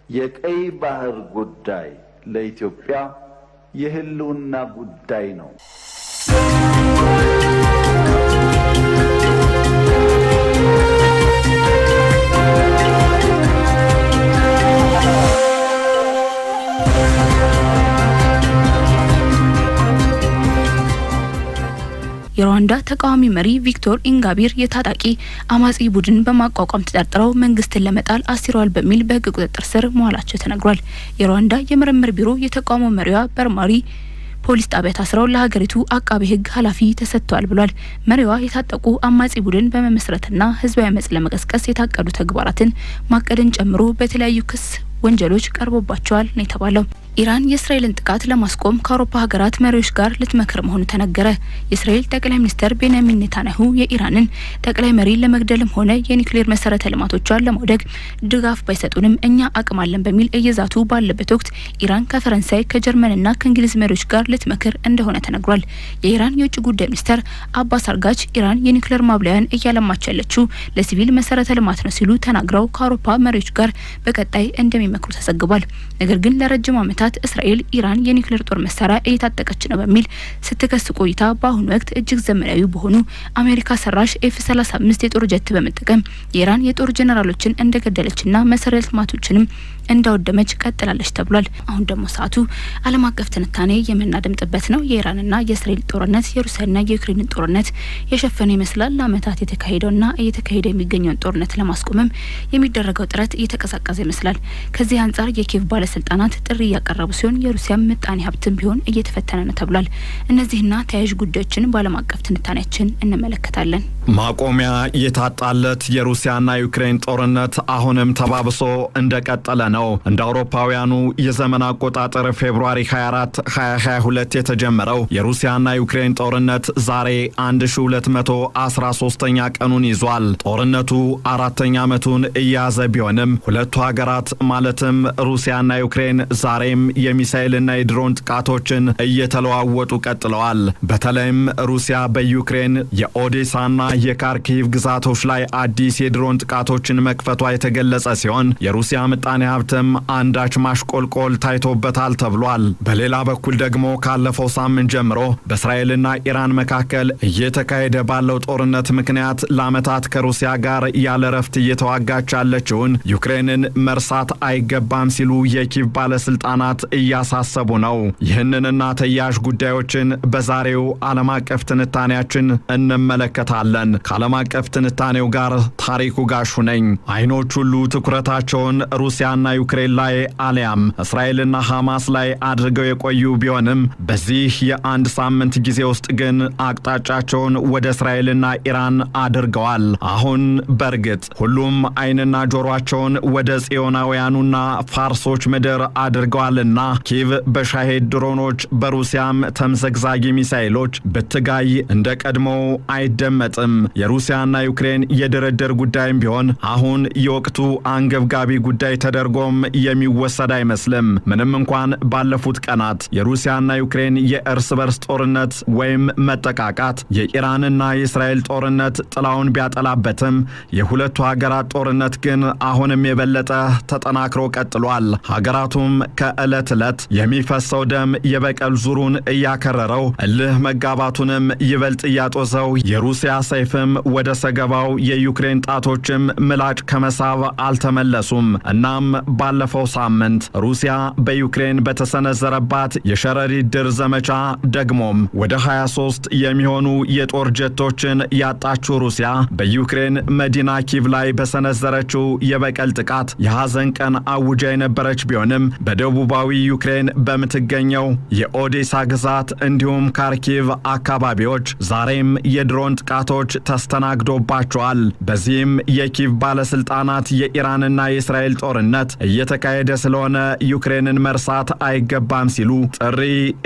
የቀይ ባህር ጉዳይ ለኢትዮጵያ የህልውና ጉዳይ ነው። የሩዋንዳ ተቃዋሚ መሪ ቪክቶር ኢንጋቢር የታጣቂ አማጺ ቡድን በማቋቋም ተጠርጥረው መንግስትን ለመጣል አሲሯል በሚል በህግ ቁጥጥር ስር መዋላቸው ተነግሯል። የሩዋንዳ የምርምር ቢሮ የተቃውሞ መሪዋ በርማሪ ፖሊስ ጣቢያ ታስረው ለሀገሪቱ አቃቤ ህግ ኃላፊ ተሰጥቷል ብሏል። መሪዋ የታጠቁ አማጺ ቡድን በመመስረትና ህዝባዊ አመጽ ለመቀስቀስ የታቀዱ ተግባራትን ማቀድን ጨምሮ በተለያዩ ክስ ወንጀሎች ቀርቦባቸዋል ነው የተባለው። ኢራን የእስራኤልን ጥቃት ለማስቆም ከአውሮፓ ሀገራት መሪዎች ጋር ልትመክር መሆኑ ተነገረ። የእስራኤል ጠቅላይ ሚኒስትር ቤንያሚን ኔታንያሁ የኢራንን ጠቅላይ መሪ ለመግደልም ሆነ የኒውክሌር መሰረተ ልማቶቿን ለማውደግ ድጋፍ ባይሰጡንም እኛ አቅም አለን በሚል እየዛቱ ባለበት ወቅት ኢራን ከፈረንሳይ ከጀርመንና ከእንግሊዝ መሪዎች ጋር ልትመክር እንደሆነ ተነግሯል። የኢራን የውጭ ጉዳይ ሚኒስትር አባስ አርጋች ኢራን የኒውክሌር ማብለያን እያለማች ያለችው ለሲቪል መሰረተ ልማት ነው ሲሉ ተናግረው ከአውሮፓ መሪዎች ጋር በቀጣይ እንደሚመክሩ ተዘግቧል። ነገር ግን ለረጅም ዓመታት እስራኤል ኢራን የኒውክሌር ጦር መሳሪያ እየታጠቀች ነው በሚል ስትከስ ቆይታ በአሁኑ ወቅት እጅግ ዘመናዊ በሆኑ አሜሪካ ሰራሽ F-35 የጦር ጀት በመጠቀም የኢራን የጦር ጄኔራሎችን እንደገደለችና መሰረተ ልማቶችንም እንዳወደመች ቀጥላለች ተብሏል። አሁን ደግሞ ሰዓቱ ዓለም አቀፍ ትንታኔ የምናደምጥበት ነው። የኢራንና የእስራኤል ጦርነት የሩሲያና የዩክሬንን ጦርነት የሸፈነ ይመስላል። ለዓመታት የተካሄደውና እየተካሄደ የሚገኘውን ጦርነት ለማስቆምም የሚደረገው ጥረት እየተቀዛቀዘ ይመስላል። ከዚህ አንጻር የኪየቭ ባለስልጣናት ጥሪ ያቀረቡ ሲሆን የሩሲያ ምጣኔ ሀብትም ቢሆን እየተፈተነ ነው ተብሏል። እነዚህና ተያያዥ ጉዳዮችን በዓለም አቀፍ ትንታኔያችን እንመለከታለን። ማቆሚያ የታጣለት የሩሲያና ዩክሬን ጦርነት አሁንም ተባብሶ እንደቀጠለ ነው። እንደ አውሮፓውያኑ የዘመን አቆጣጠር ፌብሩዋሪ 24 2022 የተጀመረው የሩሲያና ዩክሬን ጦርነት ዛሬ 1213ኛ ቀኑን ይዟል። ጦርነቱ 4ኛ ዓመቱን እያዘ ቢሆንም ሁለቱ ሀገራት ማለትም ሩሲያና ዩክሬን ዛሬም የሚሳኤልና የድሮን ጥቃቶችን እየተለዋወጡ ቀጥለዋል። በተለይም ሩሲያ በዩክሬን የኦዴሳና የካርኪቭ ግዛቶች ላይ አዲስ የድሮን ጥቃቶችን መክፈቷ የተገለጸ ሲሆን የሩሲያ ምጣኔ ሀብትም አንዳች ማሽቆልቆል ታይቶበታል ተብሏል። በሌላ በኩል ደግሞ ካለፈው ሳምንት ጀምሮ በእስራኤልና ኢራን መካከል እየተካሄደ ባለው ጦርነት ምክንያት ለዓመታት ከሩሲያ ጋር ያለ ረፍት እየተዋጋች ያለችውን ዩክሬንን መርሳት አይገባም ሲሉ የኪየቭ ባለስልጣናት እያሳሰቡ ነው። ይህንንና ተያያዥ ጉዳዮችን በዛሬው ዓለም አቀፍ ትንታኔያችን እንመለከታለን። ከዓለም አቀፍ ትንታኔው ጋር ታሪኩ ጋሹ ነኝ። አይኖች ሁሉ ትኩረታቸውን ሩሲያና ዩክሬን ላይ አሊያም እስራኤልና ሐማስ ላይ አድርገው የቆዩ ቢሆንም በዚህ የአንድ ሳምንት ጊዜ ውስጥ ግን አቅጣጫቸውን ወደ እስራኤልና ኢራን አድርገዋል። አሁን በርግጥ ሁሉም አይንና ጆሮአቸውን ወደ ጽዮናውያኑና ፋርሶች ምድር አድርገዋልና ኪየቭ በሻሄድ ድሮኖች በሩሲያም ተምዘግዛጊ ሚሳኤሎች ብትጋይ እንደ ቀድሞው አይደመጥም። የሩሲያና ዩክሬን የድርድር ጉዳይም ቢሆን አሁን የወቅቱ አንገብጋቢ ጉዳይ ተደርጎም የሚወሰድ አይመስልም። ምንም እንኳን ባለፉት ቀናት የሩሲያና ዩክሬን የእርስ በርስ ጦርነት ወይም መጠቃቃት የኢራንና የእስራኤል ጦርነት ጥላውን ቢያጠላበትም የሁለቱ ሀገራት ጦርነት ግን አሁንም የበለጠ ተጠናክሮ ቀጥሏል። ሀገራቱም ከዕለት ዕለት የሚፈሰው ደም የበቀል ዙሩን እያከረረው እልህ መጋባቱንም ይበልጥ እያጦዘው የሩሲያ ሰይፍም ወደ ሰገባው የዩክሬን ጣቶችም ምላጭ ከመሳብ አልተመለሱም። እናም ባለፈው ሳምንት ሩሲያ በዩክሬን በተሰነዘረባት የሸረሪት ድር ዘመቻ ደግሞም ወደ 23 የሚሆኑ የጦር ጀቶችን ያጣችው ሩሲያ በዩክሬን መዲና ኪየቭ ላይ በሰነዘረችው የበቀል ጥቃት የሐዘን ቀን አውጃ የነበረች ቢሆንም በደቡባዊ ዩክሬን በምትገኘው የኦዴሳ ግዛት እንዲሁም ካርኪቭ አካባቢዎች ዛሬም የድሮን ጥቃቶች ተስተናግዶባቸዋል። በዚህም የኪየቭ ባለስልጣናት የኢራንና የእስራኤል ጦርነት እየተካሄደ ስለሆነ ዩክሬንን መርሳት አይገባም ሲሉ ጥሪ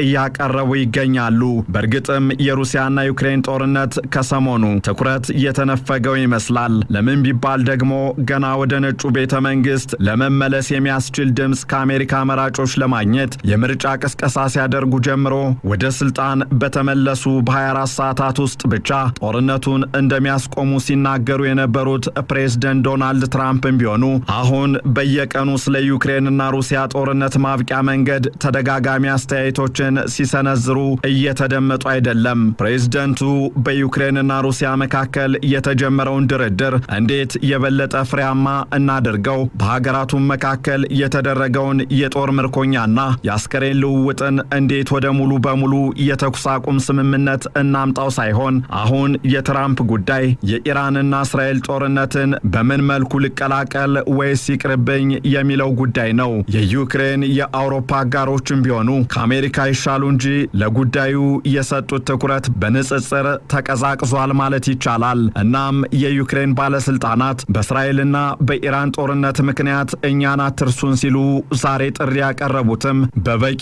እያቀረቡ ይገኛሉ። በእርግጥም የሩሲያና ዩክሬን ጦርነት ከሰሞኑ ትኩረት የተነፈገው ይመስላል። ለምን ቢባል ደግሞ ገና ወደ ነጩ ቤተ መንግስት ለመመለስ ለመመለስ የሚያስችል ድምጽ ከአሜሪካ መራጮች ለማግኘት የምርጫ ቅስቀሳ ሲያደርጉ ጀምሮ ወደ ስልጣን በተመለሱ በ24 ሰዓታት ውስጥ ብቻ ጦርነቱን እንደሚያስቆሙ ሲናገሩ የነበሩት ፕሬዝዳንት ዶናልድ ትራምፕም ቢሆኑ አሁን በየቀኑ ስለ ዩክሬንና ሩሲያ ጦርነት ማብቂያ መንገድ ተደጋጋሚ አስተያየቶችን ሲሰነዝሩ እየተደመጡ አይደለም። ፕሬዝዳንቱ በዩክሬንና ሩሲያ መካከል የተጀመረውን ድርድር እንዴት የበለጠ ፍሬያማ እናድርገው፣ በሀገራቱ መካከል የተደረገውን የጦር ምርኮኛና የአስከሬን ልውውጥን እንዴት ወደ ሙሉ በሙሉ የተኩስ አቁም ስምምነት እናምጣው ሳይሆን አሁን የትራምፕ ጉዳይ የኢራንና እስራኤል ጦርነትን በምን መልኩ ልቀላቀል ወይስ ይቅርብኝ የሚለው ጉዳይ ነው። የዩክሬን የአውሮፓ አጋሮችም ቢሆኑ ከአሜሪካ ይሻሉ እንጂ ለጉዳዩ የሰጡት ትኩረት በንጽጽር ተቀዛቅዟል ማለት ይቻላል። እናም የዩክሬን ባለስልጣናት በእስራኤልና በኢራን ጦርነት ምክንያት እኛን አትርሱን ሲሉ ዛሬ ጥሪ ያቀረቡትም በበቂ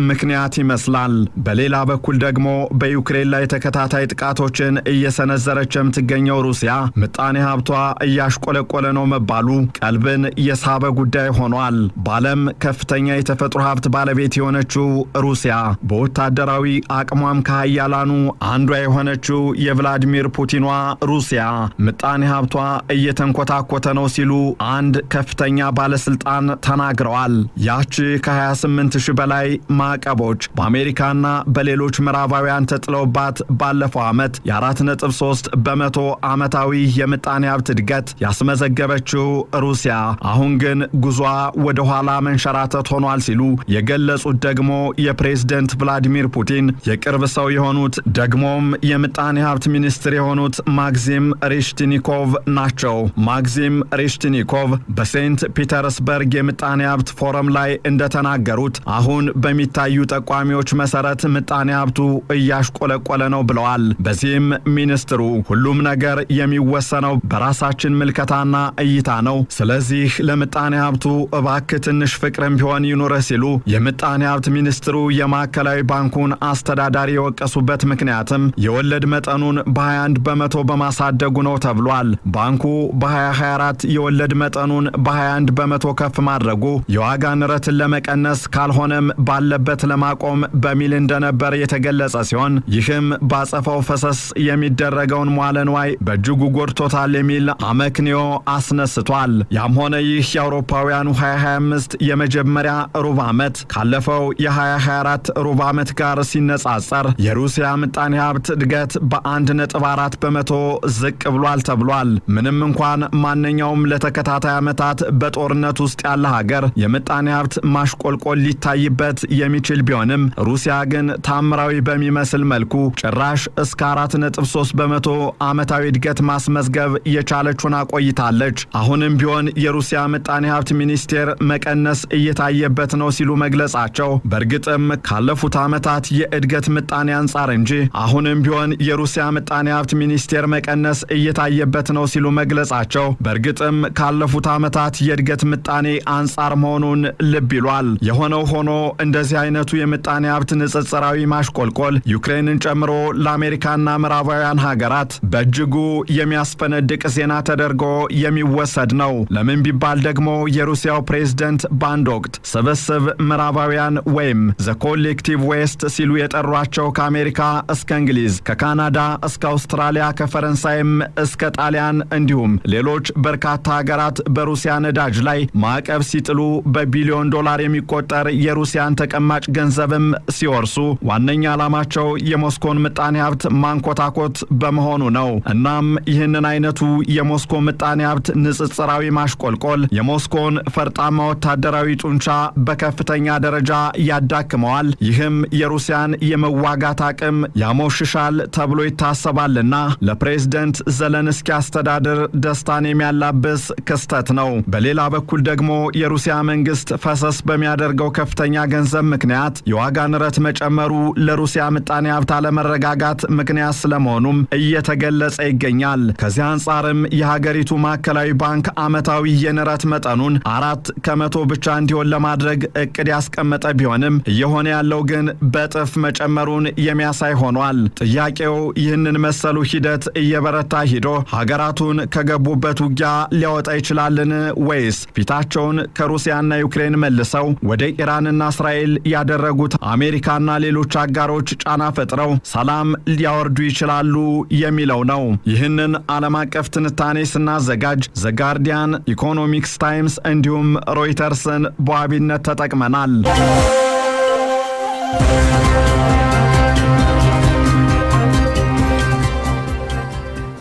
ምክንያት ይመስላል። በሌላ በኩል ደግሞ በዩክሬን ላይ ተከታታይ ጥቃቶችን እየሰነዘረች የምትገኘው ሩሲያ ምጣኔ ሀብቷ እያሽቆለቆለ ነው መባሉ ቀልብን የሳበ ጉዳይ ሆኗል። በዓለም ከፍተኛ የተፈጥሮ ሀብት ባለቤት የሆነችው ሩሲያ በወታደራዊ አቅሟም ከሀያላኑ አንዷ የሆነችው የቭላዲሚር ፑቲኗ ሩሲያ ምጣኔ ሀብቷ እየተንኮታኮተ ነው ሲሉ አንድ ከፍተኛ ባለስልጣን ተናግረዋል። ያቺ ከ28,000 በላይ ማዕቀቦች በአሜሪካና በሌሎች ምዕራባውያን ተጥለውባት ባለፈው ዓመት የ4.3 በመቶ ዓመታዊ የምጣኔ ሀብት እድገት ያስመዘገበችው ሩሲያ አሁን ግን ጉዟ ወደ ኋላ መንሸራተት ሆኗል ሲሉ የገለጹት ደግሞ የፕሬዝዳንት ቭላዲሚር ፑቲን የቅርብ ሰው የሆኑት ደግሞም የምጣኔ ሀብት ሚኒስትር የሆኑት ማክሲም ሬሽቲኒኮቭ ናቸው። ማክሲም ሬሽቲኒኮቭ በሴንት ፒተርስበርግ የምጣኔ ሀብት ፎረም ላይ እንደተናገሩት አሁን በሚታዩ ጠቋሚዎች መሰረት ምጣኔ ሀብቱ እያሽቆለቆለ ነው ብለዋል። በዚህም ሚኒስትሩ ሁሉም ነገር የሚወሰነው በራሳችን ምልከታና እይታ ነው፣ ስለዚህ ለምጣኔ ሀብቱ እባክህ ትንሽ ፍቅርም ቢሆን ይኑር ሲሉ የምጣኔ ሀብት ሚኒስትሩ የማዕከላዊ ባንኩን አስተዳዳሪ የወቀሱበት ምክንያትም የወለድ መጠኑን በ21 በመቶ በማሳደጉ ነው ተብሏል። ባንኩ በ2024 የወለድ መጠኑን በ21 በመቶ ከፍ ማድረጉ የዋጋ ንረትን ለመቀነስ ካልሆነም ባለበት ለማቆም በሚል እንደነበር የተገለጸ ሲሆን ይህም ባጸፋው ፈሰስ የሚደረገውን መዋለ ንዋይ በእጅጉ ጎድቶታል የሚል አመክንዮ አስነስቷል። ያም ሆነ ይህ የአውሮፓውያኑ 2025 የመጀመሪያ ሩብ ዓመት ካለፈው የ2024 ሩብ ዓመት ጋር ሲነጻጸር የሩሲያ ምጣኔ ሀብት እድገት በ1.4 በመቶ ዝቅ ብሏል ተብሏል። ምንም እንኳን ማንኛውም ለተከታታይ ዓመታት በጦርነት ውስጥ ያለ ሀገር የምጣኔ ሀብት ማሽቆልቆል ሊታይበት የሚችል ቢሆንም ሩሲያ ግን ታምራዊ በሚመስል መልኩ ጭራሽ እስከ 4.3 በመቶ ዓመታዊ እድገት ማስመዝገብ የቻለችውን አቆይታለች። አሁንም ቢሆን የሩሲያ ምጣኔ ሀብት ሚኒስቴር መቀነስ እየታየበት ነው ሲሉ መግለጻቸው በእርግጥም ካለፉት ዓመታት የእድገት ምጣኔ አንጻር እንጂ አሁንም ቢሆን የሩሲያ ምጣኔ ሀብት ሚኒስቴር መቀነስ እየታየበት ነው ሲሉ መግለጻቸው በእርግጥም ካለፉት ዓመታት የእድገት ምጣኔ አንጻር መሆኑን ልብ ይሏል። የሆነው ሆኖ እንደዚህ አይነቱ የምጣኔ ሀብት ንጽጽራዊ ማሽቆልቆል ዩክሬንን ጨምሮ ለአሜሪካና ምዕራባውያን ሀገራት በእጅጉ የሚያስፈነድቅ ዜና ተደርጎ የሚወሰድ ነው። ለምን ቢባል ደግሞ የሩሲያው ፕሬዝዳንት በአንድ ወቅት ስብስብ ምዕራባውያን ወይም ዘ ኮሌክቲቭ ዌስት ሲሉ የጠሯቸው ከአሜሪካ እስከ እንግሊዝ፣ ከካናዳ እስከ አውስትራሊያ፣ ከፈረንሳይም እስከ ጣሊያን እንዲሁም ሌሎች በርካታ ሀገራት በሩሲያ ነዳጅ ላይ ማዕቀብ ሲጥሉ በቢሊዮን ዶላር የሚቆጠር የሩሲያን ተቀማጭ ገንዘብም ሲወርሱ ዋነኛ ዓላማቸው የሞስኮን ምጣኔ ሀብት ማንኮታኮት በመሆኑ ነው። እናም ይህንን አይነቱ የሞስኮ ምጣኔ ሀብት ንጽጽራዊ ማሽቆልቆል የሞስኮን ፈርጣማ ወታደራዊ ጡንቻ በከፍተኛ ደረጃ ያዳክመዋል። ይህም የሩሲያን የመዋጋት አቅም ያሞሽሻል ተብሎ ይታሰባልና ለፕሬዝዳንት ዘለንስኪ አስተዳደር ደስታን የሚያላብስ ክስተት ነው። በሌላ በኩል ደግሞ የሩሲያ መንግስት ፈሰስ በሚያደርገው ከፍተኛ ገንዘብ ምክንያት የዋጋ ንረት መጨመሩ ለሩሲያ ምጣኔ ሀብት አለመረጋጋት ምክንያት ስለመሆኑም እየተገለጸ ይገኛል። ከዚህ አንጻርም የሀገሪቱ ማዕከላዊ ባንክ ዓመታዊ የንረት መጠኑን 4 ከመቶ ብቻ እንዲሆን ለማድረግ እቅድ ያስቀመጠ ቢሆንም እየሆነ ያለው ግን በጥፍ መጨመሩን የሚያሳይ ሆኗል። ጥያቄው ይህንን መሰሉ ሂደት እየበረታ ሂዶ ሀገራቱን ከገቡበት ውጊያ ሊያወጣ ይችላልን ወይስ ፊታ ፊታቸውን ከሩሲያና ዩክሬን መልሰው ወደ ኢራንና እስራኤል ያደረጉት አሜሪካና ሌሎች አጋሮች ጫና ፈጥረው ሰላም ሊያወርዱ ይችላሉ የሚለው ነው። ይህንን ዓለም አቀፍ ትንታኔ ስናዘጋጅ ዘ ጋርዲያን፣ ኢኮኖሚክስ ታይምስ እንዲሁም ሮይተርስን በዋቢነት ተጠቅመናል።